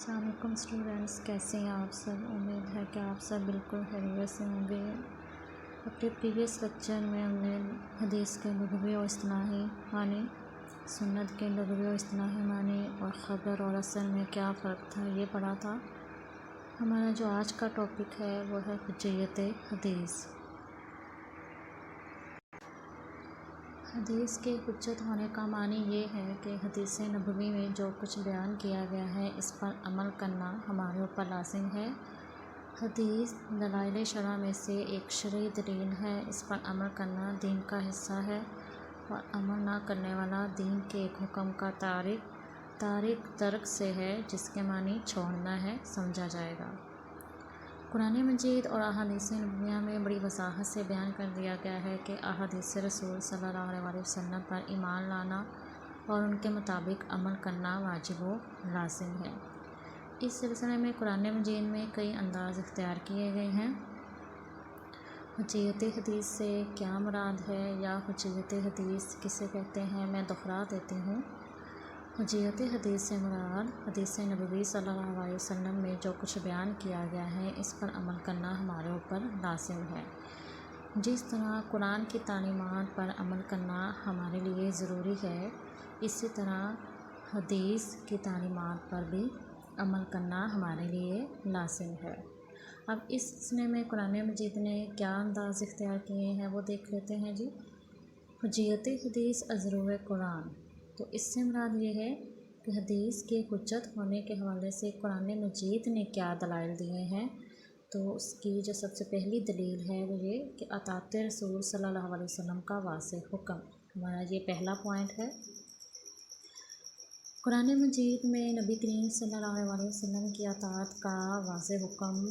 السلام علیکم اسٹوڈینٹس، کیسے ہیں آپ سب؟ امید ہے کہ آپ سب بالکل خیریت سے ہوں گے۔ اپنے پریویس لیکچر میں ہم نے حدیث کے لغوی و اصطلاحی معنی، سنت کے لغوی و اصطلاحی معنی اور خبر اور اثر میں کیا فرق تھا یہ پڑھا تھا۔ ہمارا جو آج کا ٹاپک ہے وہ ہے حجیت حدیث۔ حدیث کے حجت ہونے کا معنی یہ ہے کہ حدیث نبوی میں جو کچھ بیان کیا گیا ہے اس پر عمل کرنا ہمارے اوپر لازم ہے۔ حدیث دلائل شرع میں سے ایک شرعی دلیل ہے، اس پر عمل کرنا دین کا حصہ ہے، اور عمل نہ کرنے والا دین کے ایک حکم کا تارک ترک سے ہے، جس کے معنی چھوڑنا ہے، سمجھا جائے گا۔ قرآن مجید اور احادیث نبویہ میں بڑی وضاحت سے بیان کر دیا گیا ہے کہ احادیث رسول صلی اللہ علیہ وسلم پر ایمان لانا اور ان کے مطابق عمل کرنا واجب و لازم ہے۔ اس سلسلے میں قرآن مجید میں کئی انداز اختیار کیے گئے ہیں۔ حجیت حدیث سے کیا مراد ہے یا حجیت حدیث کسے کہتے ہیں، میں دوہرا دیتی ہوں۔ حجیت حدیث سے مراد حدیث نبوی صلی اللہ علیہ وسلم میں جو کچھ بیان کیا گیا ہے اس پر عمل کرنا ہمارے اوپر لازم ہے۔ جس طرح قرآن کی تعلیمات پر عمل کرنا ہمارے لیے ضروری ہے، اسی طرح حدیث کی تعلیمات پر بھی عمل کرنا ہمارے لیے لازم ہے۔ اب اس سلسلے میں قرآن مجید نے کیا انداز اختیار کیے ہیں وہ دیکھ لیتے ہیں جی۔ حجیت حدیث از روح قرآن، تو اس سے مراد یہ ہے کہ حدیث کے حجت ہونے کے حوالے سے قرآن مجید نے کیا دلائل دیے ہیں، تو اس کی جو سب سے پہلی دلیل ہے وہ یہ کہ اطاعت رسول صلی اللہ علیہ وسلم کا واضح حکم، ہمارا یہ پہلا پوائنٹ ہے۔ قرآن مجید میں نبی کریم صلی اللہ علیہ وسلم کی اطاعت کا واضح حکم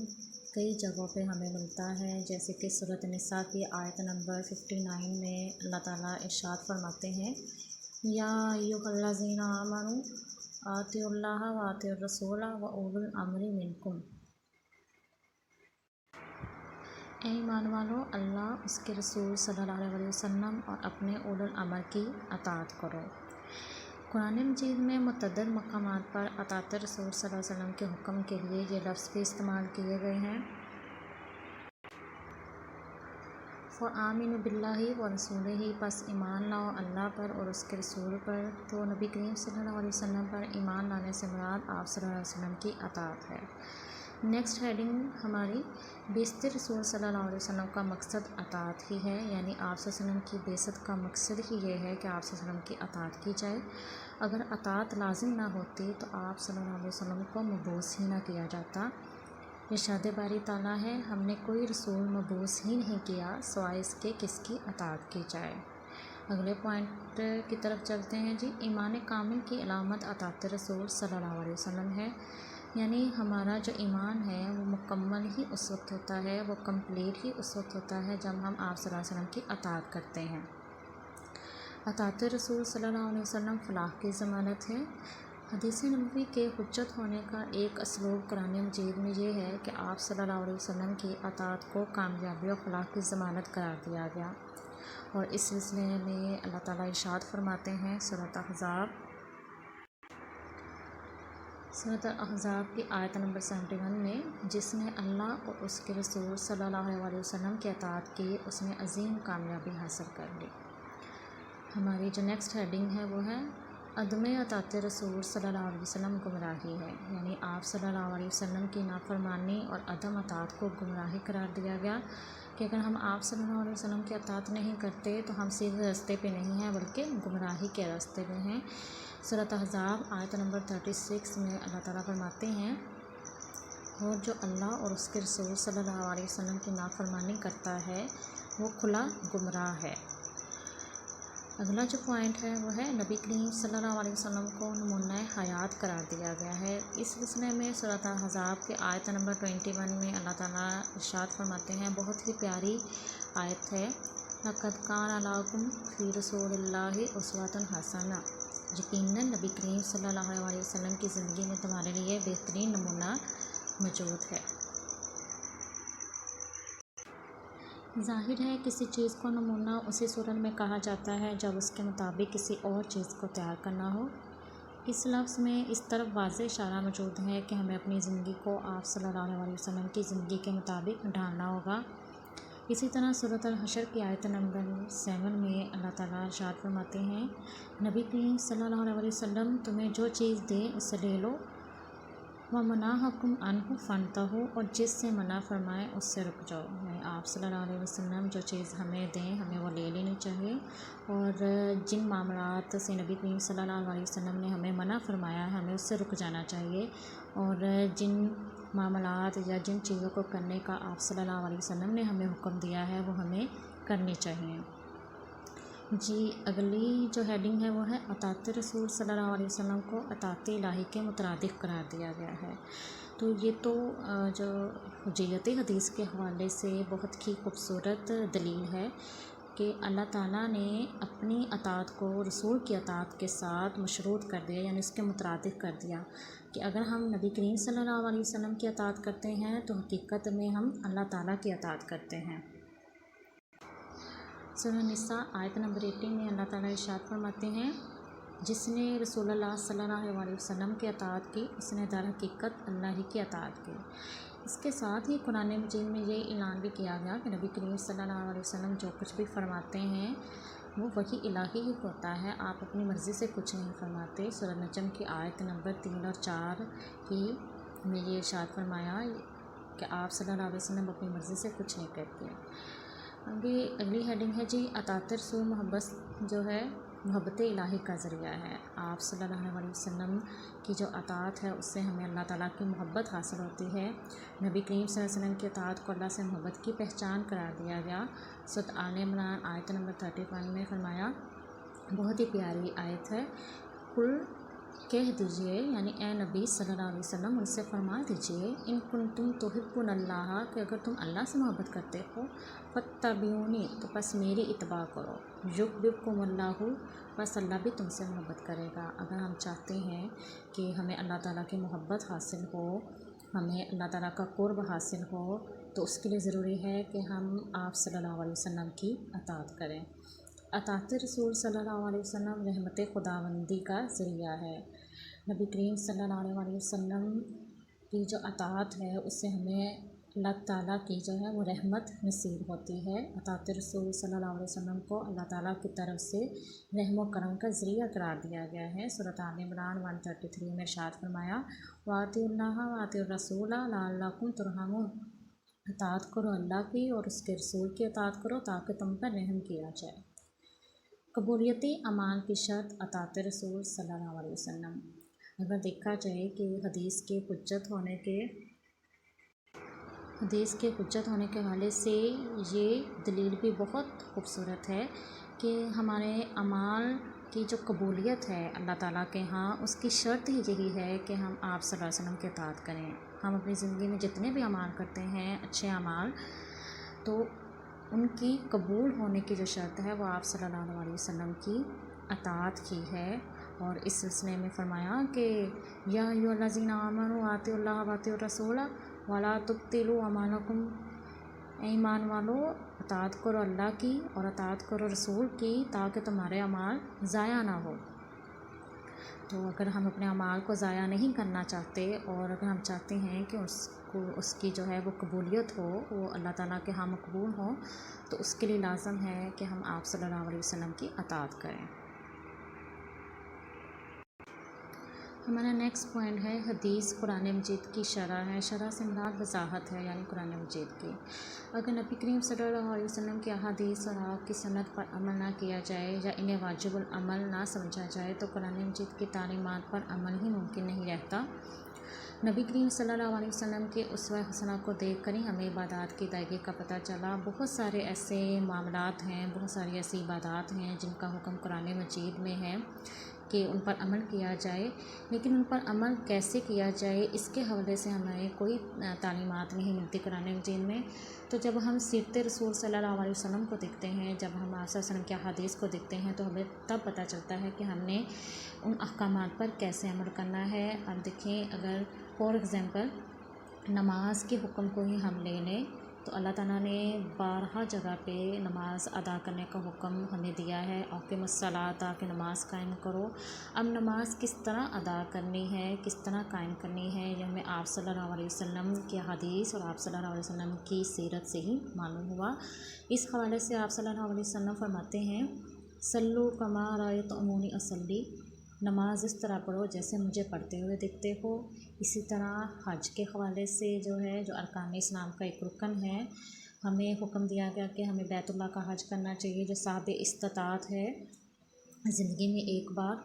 کئی جگہوں پہ ہمیں ملتا ہے، جیسے کہ سورۃ النساء کی آیت نمبر 59 میں اللہ تعالیٰ ارشاد فرماتے ہیں، یا ایھا الذین آمنوا اطیعوا اللہ و اطیعوا الرسول و اولی الامر منکم۔ اے ایمان والو، اللہ، اس کے رسول صلی اللہ علیہ وسلم اور اپنے اولو الامر کی اطاعت کرو۔ قرآن مجید میں متعدد مقامات پر اطاعت رسول صلی اللہ علیہ وسلم کے حکم کے لیے یہ لفظ بھی استعمال کیے گئے ہیں۔ فآمنوا باللہ ورسولہ، پس ایمان لاؤ اللہ پر اور اس کے رسول پر۔ تو نبی کریم صلی اللہ علیہ وسلم پر ایمان لانے سے مراد آپ صلی اللہ علیہ وسلم کی اطاعت ہے۔ نیکسٹ ہیڈنگ ہماری، بعثت رسول صلی اللہ علیہ وسلم کا مقصد اطاعت ہی ہے، یعنی آپ صلی اللہ علیہ وسلم کی بعثت کا مقصد ہی یہ ہے کہ آپ صلی اللہ علیہ وسلم کی اطاعت کی جائے۔ اگر اطاعت لازم نہ ہوتی تو آپ صلی اللہ علیہ وسلم کو مبعوث ہی نہ کیا جاتا۔ ارشاد باری تعالیٰ ہے، ہم نے کوئی رسول مبعوث ہی نہیں کیا سوائے اس کے کس کی اطاعت کی جائے۔ اگلے پوائنٹ کی طرف چلتے ہیں جی۔ ایمان کامل کی علامت اطاعت رسول صلی اللہ علیہ وسلم ہے، یعنی ہمارا جو ایمان ہے وہ مکمل ہی اس وقت ہوتا ہے، وہ کمپلیٹ ہی اس وقت ہوتا ہے جب ہم آپ صلی اللہ علیہ وسلم کی اطاعت کرتے ہیں۔ اطاعت رسول صلی اللہ علیہ وسلم فلاح کی ضمانت ہے۔ حدیث نبوی کے حجت ہونے کا ایک اسلوب قرآن مجید میں یہ ہے کہ آپ صلی اللہ علیہ وسلم کی اطاعت کو کامیابی اور فلاح کی ضمانت قرار دیا گیا، اور اس سلسلے میں اللہ تعالیٰ ارشاد فرماتے ہیں سورۃ احزاب کی آیت نمبر 71 میں، جس نے اللہ اور اس کے رسول صلی اللہ علیہ وسلم کی اطاعت کی اس نے عظیم کامیابی حاصل کر لی۔ ہماری جو نیکسٹ ہیڈنگ ہے وہ ہے، عدم اطاعت رسول صلی اللہ علیہ وسلم گمراہی ہے، یعنی آپ صلی اللہ علیہ وسلم کی نافرمانی اور عدم اطاعت کو گمراہی قرار دیا گیا، کہ اگر ہم آپ صلی اللہ علیہ وسلم کی اطاعت نہیں کرتے تو ہم سیدھے راستے پہ نہیں ہیں بلکہ گمراہی کے راستے پہ ہیں۔ سورۃ احزاب آیت نمبر 36 میں اللہ تعالیٰ فرماتے ہیں، اور جو اللہ اور اس کے رسول صلی اللہ علیہ وسلم کی نافرمانی کرتا ہے وہ کھلا گمراہ ہے۔ اگلا جو پوائنٹ ہے وہ ہے، نبی کریم صلی اللہ علیہ وسلم کو نمونہ حیات قرار دیا گیا ہے۔ اس سلسلے میں سورۃ احزاب کے آیت نمبر 21 میں اللہ تعالیٰ ارشاد فرماتے ہیں، بہت ہی پیاری آیت ہے، لَقَدْ كَانَ لَكُمْ فِي رَسُولِ اللَّهِ أُسْوَةٌ حَسَنَةٌ، یقیناً نبی کریم صلی اللہ علیہ وسلم کی زندگی میں تمہارے لیے بہترین نمونہ موجود ہے۔ ظاہر ہے کسی چیز کو نمونہ اسی صورت میں کہا جاتا ہے جب اس کے مطابق کسی اور چیز کو تیار کرنا ہو۔ اس لفظ میں اس طرف واضح اشارہ موجود ہے کہ ہمیں اپنی زندگی کو آپ صلی اللہ علیہ وسلم کی زندگی کے مطابق ڈھالنا ہوگا۔ اسی طرح سورۃ الحشر کی آیت نمبر 7 میں اللہ تعالیٰ ارشاد فرماتے ہیں، نبی کریم صلی اللہ علیہ وسلم تمہیں جو چیز دے اسے لے لو، وَمَنَاهَكُمْ عَنْهُ فَانْتَهُوا، اور جس سے منع فرمائے اس سے رک جاؤ۔ یعنی آپ صلی اللہ علیہ وسلم جو چیز ہمیں دیں ہمیں وہ لے لینی چاہیے، اور جن معاملات سے نبی کریم صلی اللہ علیہ وسلم نے ہمیں منع فرمایا ہے ہمیں اس سے رک جانا چاہیے، اور جن معاملات یا جن چیزوں کو کرنے کا آپ صلی اللہ علیہ وسلم نے ہمیں حکم دیا ہے وہ ہمیں کرنی چاہیے۔ جی اگلی جو ہیڈنگ ہے وہ ہے اطاعت رسول صلی اللہ علیہ وسلم کو اطاعت الہی کے مترادف قرار دیا گیا ہے۔ تو یہ تو جو حجیت حدیث کے حوالے سے بہت ہی خوبصورت دلیل ہے کہ اللہ تعالیٰ نے اپنی اطاعت کو رسول کی اطاعت کے ساتھ مشروط کر دیا، یعنی اس کے مترادف کر دیا کہ اگر ہم نبی کریم صلی اللہ علیہ وسلم کی اطاعت کرتے ہیں تو حقیقت میں ہم اللہ تعالیٰ کی اطاعت کرتے ہیں۔ سورہ النساء آیت نمبر 18 میں اللہ تعالیٰ ارشاد فرماتے ہیں، جس نے رسول اللہ صلی اللہ علیہ وسلم کی اطاعت کی اس نے در حقیقت اللہ ہی کی اطاعت کی۔ اس کے ساتھ ہی قرآن مجید میں یہ اعلان بھی کیا گیا کہ نبی کریم صلی اللہ علیہ وسلم جو کچھ بھی فرماتے ہیں وہ وحی الہی ہی ہوتا ہے، آپ اپنی مرضی سے کچھ نہیں فرماتے۔ سورہ نجم کی آیت نمبر 3 اور 4 کی میں یہ ارشاد فرمایا کہ آپ صلی اللہ علیہ وسلم اپنی مرضی سے کچھ نہیں کرتے۔ ابھی اگلی ہیڈنگ ہے جی اطاعت رسول محبت جو ہے محبت الہی کا ذریعہ ہے۔ آپ صلی اللہ علیہ وسلم کی جو اطاعت ہے اس سے ہمیں اللہ تعالیٰ کی محبت حاصل ہوتی ہے۔ نبی کریم صلی اللہ علیہ وسلم کی اطاعت کو اللہ سے محبت کی پہچان قرار دیا گیا۔ سورۃ آل عمران آیت نمبر 31 میں فرمایا، بہت ہی پیاری آیت ہے، کل کہہ دیجئے، یعنی اے نبی صلی اللہ علیہ وسلم ان سے فرما دیجئے، ان کنتم تحبون اللہ، کہ اگر تم اللہ سے محبت کرتے ہو، فاتبعونی، تو پس میری اتباع کرو، یحببکم اللہ، بس اللہ بھی تم سے محبت کرے گا۔ اگر ہم چاہتے ہیں کہ ہمیں اللہ تعالیٰ کی محبت حاصل ہو، ہمیں اللہ تعالیٰ کا قرب حاصل ہو، تو اس کے لیے ضروری ہے کہ ہم آپ صلی اللہ علیہ وسلم کی اطاعت کریں۔ اطاعت رسول صلی اللہ علیہ وسلم رحمت خداوندی کا ذریعہ ہے۔ نبی کریم صلی اللہ علیہ وسلم کی جو اطاعت ہے اس سے ہمیں اللہ تعالیٰ کی جو ہے وہ رحمت نصیب ہوتی ہے۔ اطاعت رسول صلی اللہ علیہ وسلم کو اللہ تعالیٰ کی طرف سے رحم و کرم کا ذریعہ قرار دیا گیا ہے۔ سورۃ آل عمران 133 میں ارشاد فرمایا، وَأَطِیعُوا اللَّهَ وَأَطِیعُوا الرَّسُولَ لَعَلَّکُمْ تُرْحَمُونَ، اطاعت کرو اللہ کی اور اس کے رسول کی اطاعت کرو تاکہ تم پر رحم کیا جائے۔ قبولیتی اعمال کی شرط اطاعت رسول صلی اللہ علیہ وسلم۔ اگر دیکھا جائے کہ حدیث کے حجت ہونے کے حوالے سے یہ دلیل بھی بہت خوبصورت ہے کہ ہمارے اعمال کی جو قبولیت ہے اللہ تعالیٰ کے ہاں اس کی شرط ہی یہی ہے کہ ہم آپ صلی اللہ علیہ وسلم کی اطاعت کریں۔ ہم اپنی زندگی میں جتنے بھی اعمال کرتے ہیں اچھے اعمال، تو ان کی قبول ہونے کی جو شرط ہے وہ آپ صلی اللہ علیہ وسلم کی اطاعت کی ہے۔ اور اس سلسلے میں فرمایا کہ یا ایھا الذین آمنوا اطیعوا اللہ واطیعوا الرسول ولا تبطلوا اعمالکم، اے ایمان والو اطاعت کرو اللہ کی اور اطاعت کرو رسول کی تاکہ تمہارے اعمال ضائع نہ ہو۔ تو اگر ہم اپنے اعمال کو ضائع نہیں کرنا چاہتے اور اگر ہم چاہتے ہیں کہ اس کی جو ہے وہ قبولیت ہو، وہ اللہ تعالیٰ کے ہاں مقبول ہو، تو اس کے لیے لازم ہے کہ ہم آپ صلی اللہ علیہ وسلم کی اطاعت کریں۔ ہمارا نیکسٹ پوائنٹ ہے حدیث قرآن مجید کی شرح ہے۔ شرح سے مراد وضاحت ہے، یعنی قرآن مجید کی۔ اگر نبی کریم صلی اللہ علیہ وسلم کی احادیث اور آپ کی سنت پر عمل نہ کیا جائے یا انہیں واجب العمل نہ سمجھا جائے تو قرآن مجید کی تعلیمات پر عمل ہی ممکن نہیں رہتا۔ نبی کریم صلی اللہ علیہ وسلم کے اسوہ حسنہ کو دیکھ کر ہی ہمیں عبادات کی ادائیگی کا پتہ چلا۔ بہت سارے ایسے معاملات ہیں، بہت ساری ایسی عبادات ہیں جن کا حکم قرآن مجید میں ہے کہ ان پر عمل کیا جائے، لیکن ان پر عمل کیسے کیا جائے اس کے حوالے سے ہمیں کوئی تعلیمات نہیں ملتی قرآن مجید میں۔ تو جب ہم سیرت رسول صلی اللہ علیہ وسلم کو دیکھتے ہیں، جب ہم آپ صلی اللہ علیہ وسلم کی احادیث کو دیکھتے ہیں تو ہمیں تب پتہ چلتا ہے کہ ہم نے ان احکامات پر کیسے عمل کرنا ہے۔ اب دیکھیں، اگر فار ایگزامپل نماز کے حکم کو ہی ہم لے لیں تو اللہ تعالیٰ نے 12 جگہ پہ نماز ادا کرنے کا حکم ہمیں دیا ہے، اقیموا الصلاۃ کہ نماز قائم کرو۔ اب نماز کس طرح ادا کرنی ہے، کس طرح قائم کرنی ہے، یہ ہمیں آپ صلی اللہ علیہ وسلم کی حدیث اور آپ صلی اللہ علیہ وسلم کی سیرت سے ہی معلوم ہوا۔ اس حوالے سے آپ صلی اللہ علیہ وسلم فرماتے ہیں، صلو کما رأیتمونی اصلی، نماز اس طرح پڑھو جیسے مجھے پڑھتے ہوئے دیکھتے ہو۔ اسی طرح حج کے حوالے سے جو ارکان اسلام کا ایک رکن ہے، ہمیں حکم دیا گیا کہ ہمیں بیت اللہ کا حج کرنا چاہیے جو صاحب استطاعت ہے زندگی میں ایک بار۔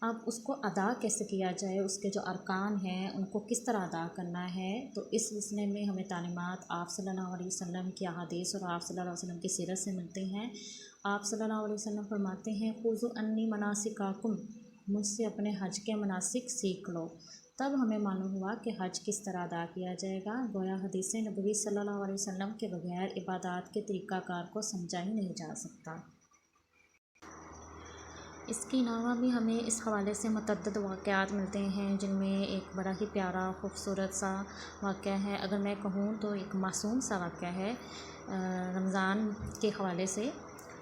اب اس کو ادا کیسے کیا جائے، اس کے جو ارکان ہیں ان کو کس طرح ادا کرنا ہے، تو اس سلسلے میں ہمیں تعلیمات آپ صلی اللہ علیہ وسلم کی احادیث اور آپ صلی اللہ علیہ وسلم کی سیرت سے ملتے ہیں۔ آپ صلی اللہ علیہ وسلم فرماتے ہیں، خذوا عنی مناسککم، مجھ سے اپنے حج کے مناسک سیکھ لو۔ تب ہمیں معلوم ہوا کہ حج کس طرح ادا کیا جائے گا، گویا حدیث نبوی صلی اللہ علیہ وسلم کے بغیر عبادات کے طریقہ کار کو سمجھا ہی نہیں جا سکتا۔ اس کے علاوہ بھی ہمیں اس حوالے سے متعدد واقعات ملتے ہیں، جن میں ایک بڑا ہی پیارا خوبصورت سا واقعہ ہے، اگر میں کہوں تو ایک معصوم سا واقعہ ہے رمضان کے حوالے سے۔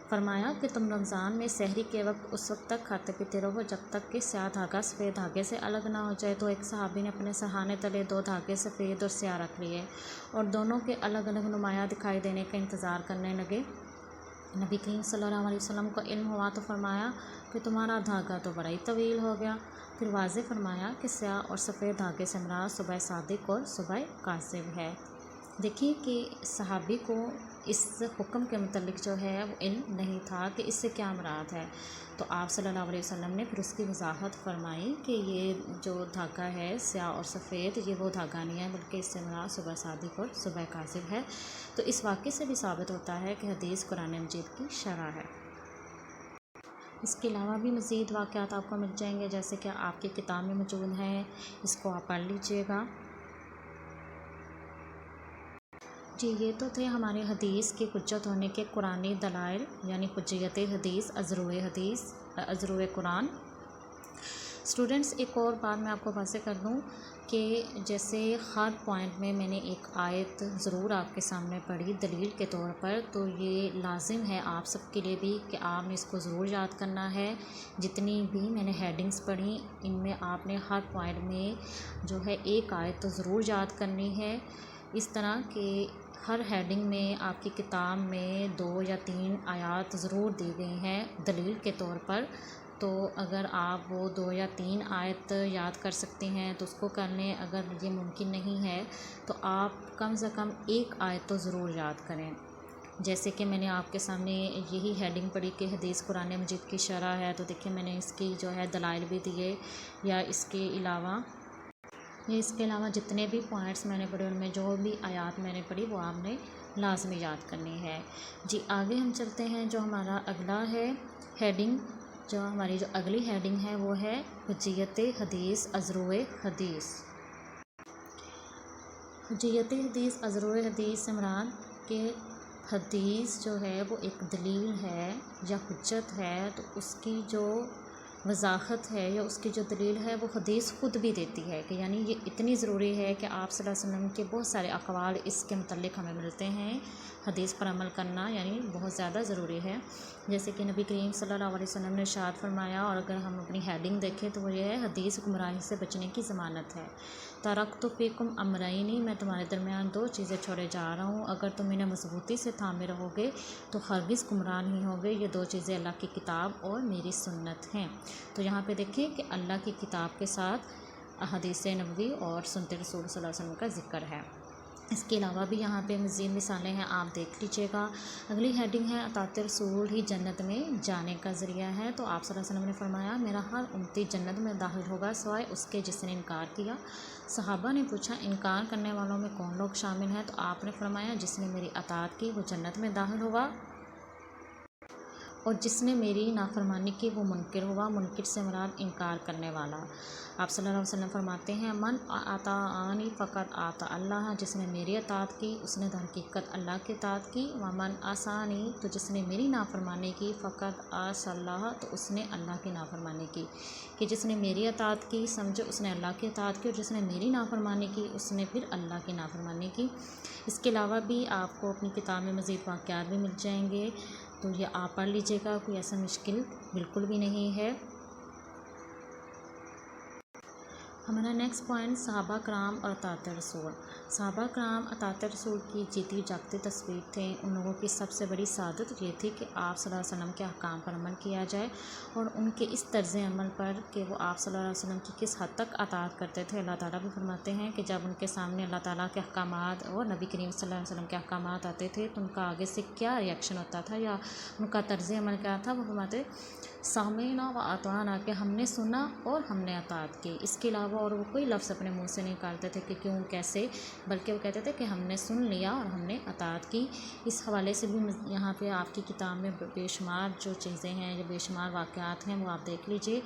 فرمایا کہ تم رمضان میں سحری کے وقت اس وقت تک کھاتے پیتے رہو جب تک کہ سیاہ دھاگا سفید دھاگے سے الگ نہ ہو جائے۔ تو ایک صحابی نے اپنے سرہانے تلے 2 دھاگے سفید اور سیاہ رکھ لیے اور دونوں کے الگ الگ نمایاں دکھائی دینے کا انتظار کرنے لگے۔ نبی کریم صلی اللہ علیہ وسلم کو علم ہوا تو فرمایا کہ تمہارا دھاگا تو بڑا ہی طویل ہو گیا۔ پھر واضح فرمایا کہ سیاہ اور سفید دھاگے سے مراد صبح صادق اور صبح کاذب ہے۔ دیکھیے کہ صحابی کو اس حکم کے متعلق جو ہے وہ علم نہیں تھا کہ اس سے کیا مراد ہے، تو آپ صلی اللہ علیہ وسلم نے پھر اس کی وضاحت فرمائی کہ یہ جو دھاگا ہے سیاہ اور سفید، یہ وہ دھاگا نہیں ہے بلکہ اس سے مراد صبح صادق اور صبح کاذب ہے۔ تو اس واقعے سے بھی ثابت ہوتا ہے کہ حدیث قرآن مجید کی شرح ہے۔ اس کے علاوہ بھی مزید واقعات آپ کو مل جائیں گے، جیسے کہ آپ کی کتاب میں موجود ہیں، اس کو آپ پڑھ لیجئے گا۔ جی، یہ تو تھے ہمارے حدیث کی حجت ہونے کے قرآنی دلائل، یعنی حجیت حدیث، ازروع قرآن۔ اسٹوڈنٹس، ایک اور بات میں آپ کو واضح کر دوں کہ جیسے ہر پوائنٹ میں میں نے ایک آیت ضرور آپ کے سامنے پڑھی دلیل کے طور پر، تو یہ لازم ہے آپ سب کے لیے بھی کہ آپ نے اس کو ضرور یاد کرنا ہے۔ جتنی بھی میں نے ہیڈنگز پڑھی، ان میں آپ نے ہر پوائنٹ میں جو ہے ایک آیت تو ضرور یاد کرنی ہے، اس طرح کہ ہر ہیڈنگ میں آپ کی کتاب میں 2 یا 3 آیات ضرور دی گئی ہیں دلیل کے طور پر۔ تو اگر آپ وہ 2 یا 3 آیت یاد کر سکتے ہیں تو اس کو کر لیں، اگر یہ ممکن نہیں ہے تو آپ کم سے کم ایک آیت تو ضرور یاد کریں۔ جیسے کہ میں نے آپ کے سامنے یہی ہیڈنگ پڑھی کہ حدیث قرآن مجید کی شرح ہے، تو دیکھیں میں نے اس کی جو ہے دلائل بھی دیے، یا اس کے علاوہ جتنے بھی پوائنٹس میں نے پڑھے ان میں جو بھی آیات میں نے پڑھی وہ آپ نے لازمی یاد کرنی ہے۔ جی، آگے ہم چلتے ہیں۔ جو ہمارا اگلا ہے ہیڈنگ، ہماری جو اگلی ہیڈنگ ہے وہ ہے حجیت حدیث، ازروع حدیث۔ حجیت حدیث، ازروع حدیث سے مراد کہ حدیث جو ہے وہ ایک دلیل ہے یا حجت ہے، تو اس کی جو وضاحت ہے یا اس کی جو دلیل ہے وہ حدیث خود بھی دیتی ہے، کہ یعنی یہ اتنی ضروری ہے کہ آپ صلی اللہ علیہ وسلم کے بہت سارے اقوال اس کے متعلق ہمیں ملتے ہیں۔ حدیث پر عمل کرنا یعنی بہت زیادہ ضروری ہے، جیسے کہ نبی کریم صلی اللہ علیہ وسلم نے ارشاد فرمایا، اور اگر ہم اپنی ہیڈنگ دیکھیں تو وہ یہ ہے، حدیث گمراہی سے بچنے کی ضمانت ہے۔ ترکت فیکم امرین، میں تمہارے درمیان 2 چیزیں چھوڑے جا رہا ہوں، اگر تم انہیں مضبوطی سے تھامے رہو گے تو ہرگز گمراہ نہیں ہوگے۔ یہ 2 چیزیں اللہ کی کتاب اور میری سنت ہیں۔ تو یہاں پہ دیکھیں کہ اللہ کی کتاب کے ساتھ احادیث نبوی اور سنت رسول صلی اللہ علیہ وسلم کا ذکر ہے۔ اس کے علاوہ بھی یہاں پہ مزید مثالیں ہیں، آپ دیکھ لیجئے گا۔ اگلی ہیڈنگ ہے اطاعت رسول ہی جنت میں جانے کا ذریعہ ہے۔ تو آپ صلی اللہ علیہ وسلم نے فرمایا، میرا ہر امتی جنت میں داخل ہوگا سوائے اس کے جس نے انکار کیا۔ صحابہ نے پوچھا، انکار کرنے والوں میں کون لوگ شامل ہیں؟ تو آپ نے فرمایا، جس نے میری اطاعت کی وہ جنت میں داخل ہوگا اور جس نے میری نافرمانی کی وہ منکر ہوا۔ منکر سے مراد انکار کرنے والا۔ آپ صلی اللہ علیہ وسلم فرماتے ہیں من اطاعنی فقط اطاع اللہ، جس نے میری اطاعت کی اس نے در حقیقت اللہ کی اطاعت کی۔ ومن عصانی، تو جس نے میری نافرمانی کی، فقط عصی اللہ، تو اس نے اللہ کی نافرمانی کی۔ کہ جس نے میری اطاعت کی سمجھو اس نے اللہ کی اطاعت کی، اور جس نے میری نافرمانی کی اس نے پھر اللہ کی نافرمانی کی۔ اس کے علاوہ بھی آپ کو اپنی کتاب میں مزید واقعات بھی مل جائیں گے، تو یہ آپ پڑھ لیجیے گا، کوئی ایسا مشکل بالکل بھی نہیں ہے۔ ہمارا نیکسٹ پوائنٹ صحابہ کرام اور اطاعت رسول۔ صحابہ کرام اطاعت رسول کی جیتی جاگتی تصویر تھے۔ ان لوگوں کی سب سے بڑی سعادت یہ تھی کہ آپ صلی اللہ علیہ وسلم کے احکام پر عمل کیا جائے، اور ان کے اس طرز عمل پر کہ وہ آپ صلی اللہ علیہ وسلم کی کس حد تک اطاعت کرتے تھے۔ اللہ تعالیٰ بھی فرماتے ہیں کہ جب ان کے سامنے اللہ تعالیٰ کے احکامات اور نبی کریم صلی اللہ علیہ وسلم کے احکامات آتے تھے تو ان کا آگے سے کیا ریئیکشن ہوتا تھا یا ان کا طرز عمل کیا تھا، وہ فرماتے سمعنا و اطعنا، کہ ہم نے سنا اور ہم نے اطاعت کی۔ اس کے علاوہ اور وہ کوئی لفظ اپنے منہ سے نہیں نکالتے تھے کہ کیوں کیسے، بلکہ وہ کہتے تھے کہ ہم نے سن لیا اور ہم نے اطاعت کی۔ اس حوالے سے بھی یہاں پہ آپ کی کتاب میں بے شمار جو چیزیں ہیں، جو بے شمار واقعات ہیں، وہ آپ دیکھ لیجئے۔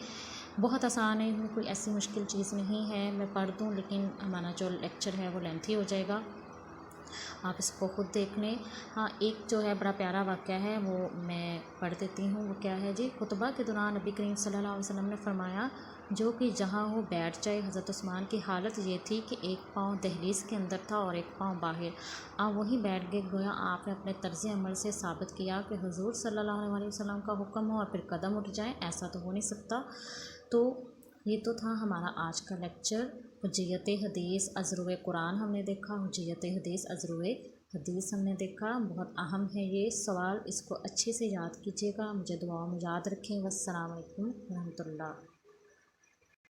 بہت آسان ہے، کوئی ایسی مشکل چیز نہیں ہے۔ میں پڑھ دوں لیکن ہمارا جو لیکچر ہے وہ لینتھی ہو جائے گا، آپ اس کو خود دیکھ لیں۔ ہاں، ایک جو ہے بڑا پیارا واقعہ ہے وہ میں پڑھ دیتی ہوں۔ وہ کیا ہے جی؟ خطبہ کے دوران نبی کریم صلی اللہ علیہ وسلم نے فرمایا جو کہ جہاں وہ بیٹھ جائے۔ حضرت عثمان کی حالت یہ تھی کہ ایک پاؤں دہلیز کے اندر تھا اور ایک پاؤں باہر۔ آپ وہیں بیٹھ گئے، گویا آپ نے اپنے طرز عمل سے ثابت کیا کہ حضور صلی اللہ علیہ وسلم کا حکم ہو اور پھر قدم اٹھ جائیں، ایسا تو ہو نہیں سکتا۔ تو یہ تو تھا ہمارا آج کا لیکچر۔ حجیت حدیث ازروِ قرآن ہم نے دیکھا، حجیت حدیث ازروِ حدیث ہم نے دیکھا۔ بہت اہم ہے یہ سوال، اس کو اچھے سے یاد کیجیے گا، مجھے دعاؤں میں یاد رکھیں۔ والسلام علیکم ورحمۃ اللہ۔